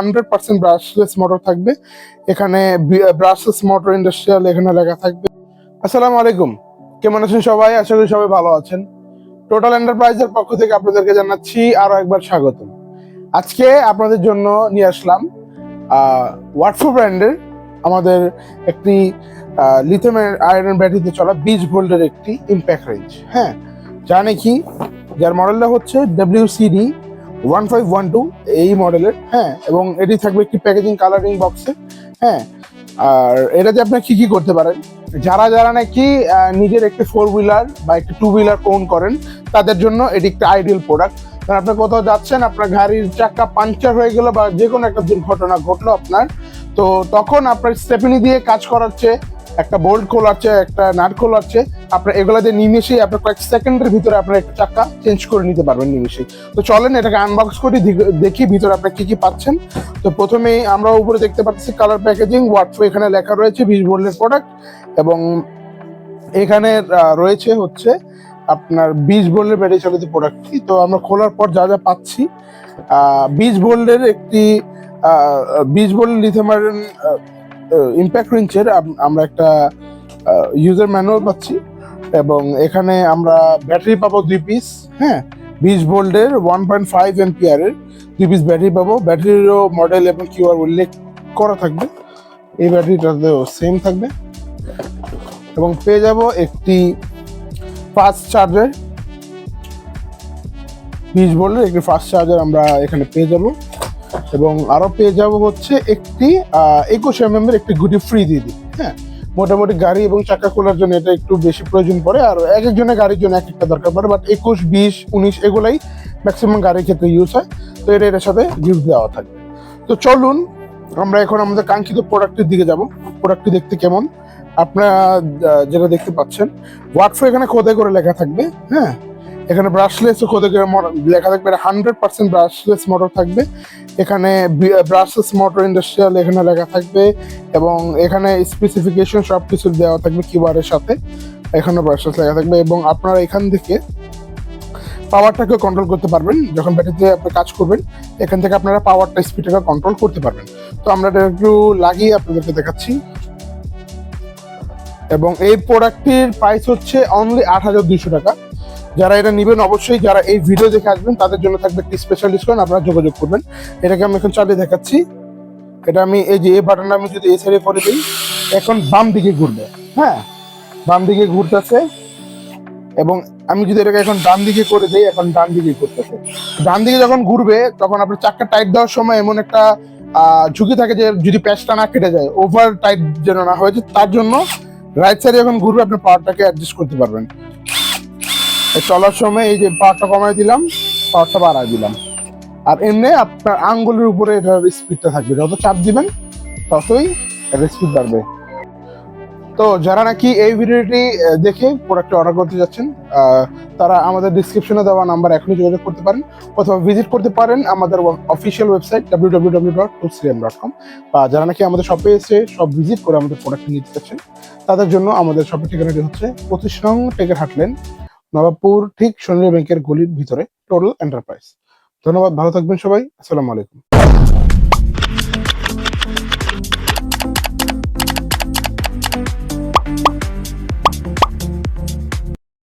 100% brushless motor থাকবে। এখানে brushless motor industrial এখানে লেখা থাকবে। আসসালামু আলাইকুম, কেমন আছেন সবাই? আশা করি সবাই ভালো আছেন। টোটাল এন্টারপ্রাইজের পক্ষ থেকে আপনাদেরকে জানাচ্ছি আরো একবার স্বাগতম। আজকে আপনাদের জন্য নিয়ে আসলাম ওয়াটফো ব্র্যান্ডের আমাদের একটি লিথিয়াম আয়রন ব্যাটারিতে চলা 20 ভোল্টের একটি ইম্প্যাক্ট রেঞ্জ, হ্যাঁ, যা নাকি যার মডেলটা হচ্ছে WCD 1512 এই মডেলের, হ্যাঁ, এবং এটি থাকবে একটি প্যাকেজিং কালারিং বক্সে, হ্যাঁ। আর এটাতে আপনি কি কি করতে পারেন, যারা নাকি নিজের একটি 4 হুইলার বা একটি 2 হুইলার ওন করেন তাদের জন্য এটি একটা আইডিয়াল প্রোডাক্ট। কারণ আপনি কোথাও যাচ্ছেন, আপনার গাড়ির চাকা পাংচার হয়ে গেল বা যে কোনো একটা দুর্ঘটনা ঘটলো আপনার, তো তখন আপনার স্টেপনি দিয়ে কাজ করাচ্ছে, একটা বোল্ট খোলাচ্ছে, একটা নাট খোলাচ্ছে, আপনার এগুলো দিয়ে নিমেষেই আপনার কয়েক সেকেন্ডের ভিতরে আপনার একটা চাকা চেঞ্জ করে নিতে পারবেন নিমেষেই। তো চলেন এটাকে আনবক্স করি, দেখি ভিতরে আপনার কি কি পাচ্ছেন। তো প্রথমেই আমরা উপরে দেখতে পাচ্ছি কালার প্যাকেজিং ওয়াটফো, এখানে লেখা রয়েছে 20 ভোল্টের প্রোডাক্ট, এবং এখানে রয়েছে হচ্ছে আপনার 20 ভোল্টের ব্যাটারি চালিত প্রোডাক্টটি। তো আমরা খোলার পর যা যা পাচ্ছি, 20 ভোল্টের একটি 20 ভোল্ট লিথিয়াম আয়রন ইম্প্যাক্ট রেঞ্জের আমরা একটা ইউজার ম্যানুয়াল পাচ্ছি, এবং এখানে আমরা ব্যাটারি পাবো 2 পিস, হ্যাঁ, 20 ভোল্টের 1.5 এম্পিয়ার এর 2 পিস ব্যাটারি পাবো। ব্যাটারিরও মডেল এবং কিউআর উল্লেখ করা থাকবে, এই ব্যাটারিটাতেও সেম থাকবে। এবং পেয়ে যাব একটি ফাস্ট চার্জার, 20 ভোল্টের একটি ফাস্ট চার্জার আমরা এখানে পেয়ে যাব, এবং আরো পেয়ে যাব হচ্ছে একটি 21 mm এর একটি গুটি ফ্রি দিয়ে দিই, হ্যাঁ। মোটামুটি গাড়ি এবং চাকা খোলার জন্য এটা একটু বেশি প্রয়োজন পড়ে, আর এক একজনের গাড়ির জন্য এক একটা দরকার পড়ে, বাট 21, 20, 19 এগুলাই ম্যাক্সিমাম গাড়ির ক্ষেত্রে ইউজ হয়। তো এটার সাথে গিফট দেওয়া থাকবে। তো চলুন আমরা এখন আমাদের কাঙ্ক্ষিত প্রোডাক্টের দিকে যাব। প্রোডাক্টটি দেখতে কেমন আপনারা যেটা দেখতে পাচ্ছেন, ওয়াটফো এখানে খোদাই করে লেখা থাকবে, হ্যাঁ। এখানে ব্রাশলেস খোদাই করে লেখা থাকবে, এটা 100% ব্রাশলেস মোটর থাকবে। এখানে ব্রাশলেস মোটর ইন্ডাস্ট্রিয়াল এখানে লেখা থাকবে, এবং এখানে স্পেসিফিকেশন সব কিছু দেওয়া থাকবে কিউআর এর সাথে। এখানে ব্রাশলেস লেখা থাকবে, এবং আপনারা এখান থেকে পাওয়ারটাকে কন্ট্রোল করতে পারবেন। যখন ব্যাটারিতে আপনি কাজ করবেন, এখান থেকে আপনারা পাওয়ারটা স্পিডটাকে কন্ট্রোল করতে পারবেন। তো আমরা এটা একটু লাগিয়ে আপনাদেরকে দেখাচ্ছি। এবং এই প্রোডাক্টটির প্রাইস হচ্ছে অনলি 8200 টাকা। যারা এটা নেবেন, অবশ্যই যারা এই ভিডিও দেখে আসবেন তাদের জন্য থাকবে একটি স্পেশাল ডিসকাউন্ট, আপনারা যোগাযোগ করবেন। এটাকে আমি এখন চালিয়ে দেখাচ্ছি। এটা আমি এই যে এই বাটনটা আমি যদি এই সাইডে করে দিই, এখন বাম দিকে ঘুরবে, হ্যাঁ, বাম দিকে ঘুরতেছে। এবং আমি যদি এটাকে এখন ডান দিকে করে দিই, এখন ডান দিকে ঘুরতেছে। ডান দিকে যখন ঘুরবে তখন আপনার চাক্কা টাইট দেওয়ার সময় এমন একটা ঝুঁকি থাকে যে যদি প্যাচটা না কেটে যায়, ওভার টাইট যেন না হয়েছে, তার জন্য রাইট সাইডে যখন ঘুরবে আপনি পাওয়ারটাকে অ্যাডজাস্ট করতে পারবেন। চলার সময় এই যে পাওয়ারটা কমাই দিলাম, পাওয়ারটা বাড়াই দিলাম, আর এমনি আপনার আঙ্গুলের উপরে এটার স্পিডটা থাকবে, যত চাপ দিবেন ততই এটার স্পিড বাড়বে। তো যারা নাকি এই ভিডিওটি দেখে প্রোডাক্টটি অর্ডার করতে যাচ্ছেন, তারা আমাদের ডিসক্রিপশনে দেওয়া নাম্বার এখনই যোগাযোগ করতে পারেন, অথবা ভিজিট করতে পারেন আমাদের অফিসিয়াল ওয়েবসাইট www.toolsriam.com। বা যারা নাকি আমাদের শপে এসে সব ভিজিট করে আমাদের প্রোডাক্ট নিতে চাচ্ছেন, তাদের জন্য আমাদের শপের ঠিকানাটি হচ্ছে 25 নং টেকের হাটলেন, নবাবপুর, ঠিক সোনালী ব্যাংকের গলির ভিতরে, টোটাল এন্টারপ্রাইজ। ধন্যবাদ, ভালো থাকবেন সবাই, আসসালামু আলাইকুম।